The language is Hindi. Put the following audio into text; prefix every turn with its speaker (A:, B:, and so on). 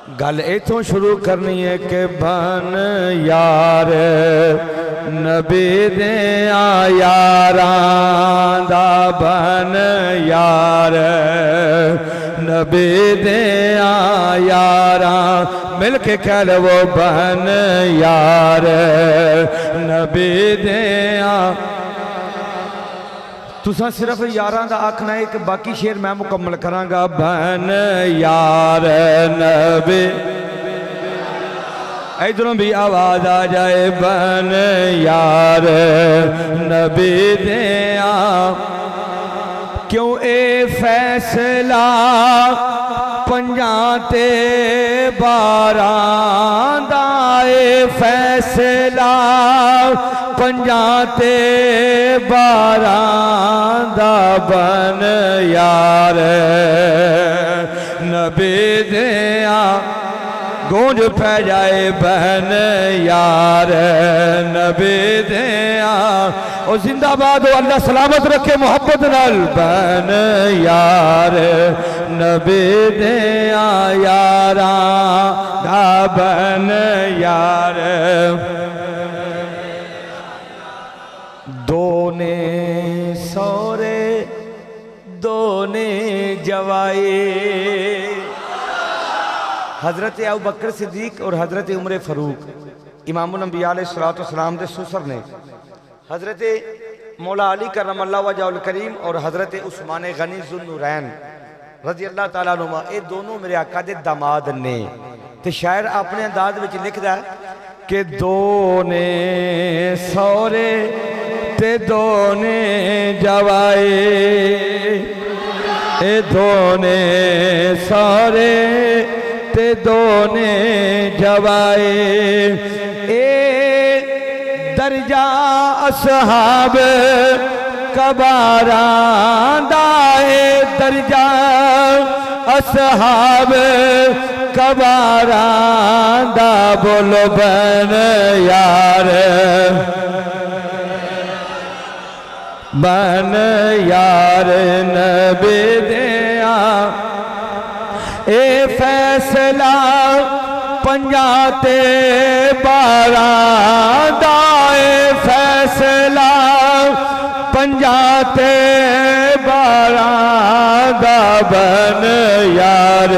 A: गल इथों शुरू करनी है कि बन यार नबी दे यारां दा बन यार नबी दे यारां मिल के कह लो बन यार नबी दे तुसा सिर्फ यारां दा आखना है कि बाकी शेर मैं मुकम्मल करांगा। बन यार नबी इधरों भी आवाज आ जाए बन यार नबी दे क्यों ए फैसला पंजां ते बारां दा ए फैसला पंजां ते बारां दा बन यार नबी दे गूंज पै जाए बहन यार नबी दे ओ जिंदाबाद हो अल्लाह सलामत रखे मोहब्बत नाल बहन यार नबी दे यारा दा बन यार दो ने सौरे दो ने जवाए हज़रत अबू बकर सिद्दीक और हज़रत उमर फ़ारूक इमामुल अंबिया अलैहिस्सलाम दे सुसर ने हज़रत मौला अली करमल्लाहु वजहुल करीम और हज़रत उस्मान गनी ज़ुन्नुरैन रज़ी अल्लाह तआला अन्हुमा ये दोनों मेरे आका दे दामाद ने। तो शायर अपने अंदाज में लिखदा कि दो ने सौरे ते दो ने जवाए ए दो ने सौरे ते दो ने जवाए ए दर्जा असहाब कबारां दा ए दर्जा असहाब कबारां दा बोलो बन यार बन यार नबी दे ए फैसला पंजां ते बारां दा ए फैसला पंजां ते बारां दा बन यार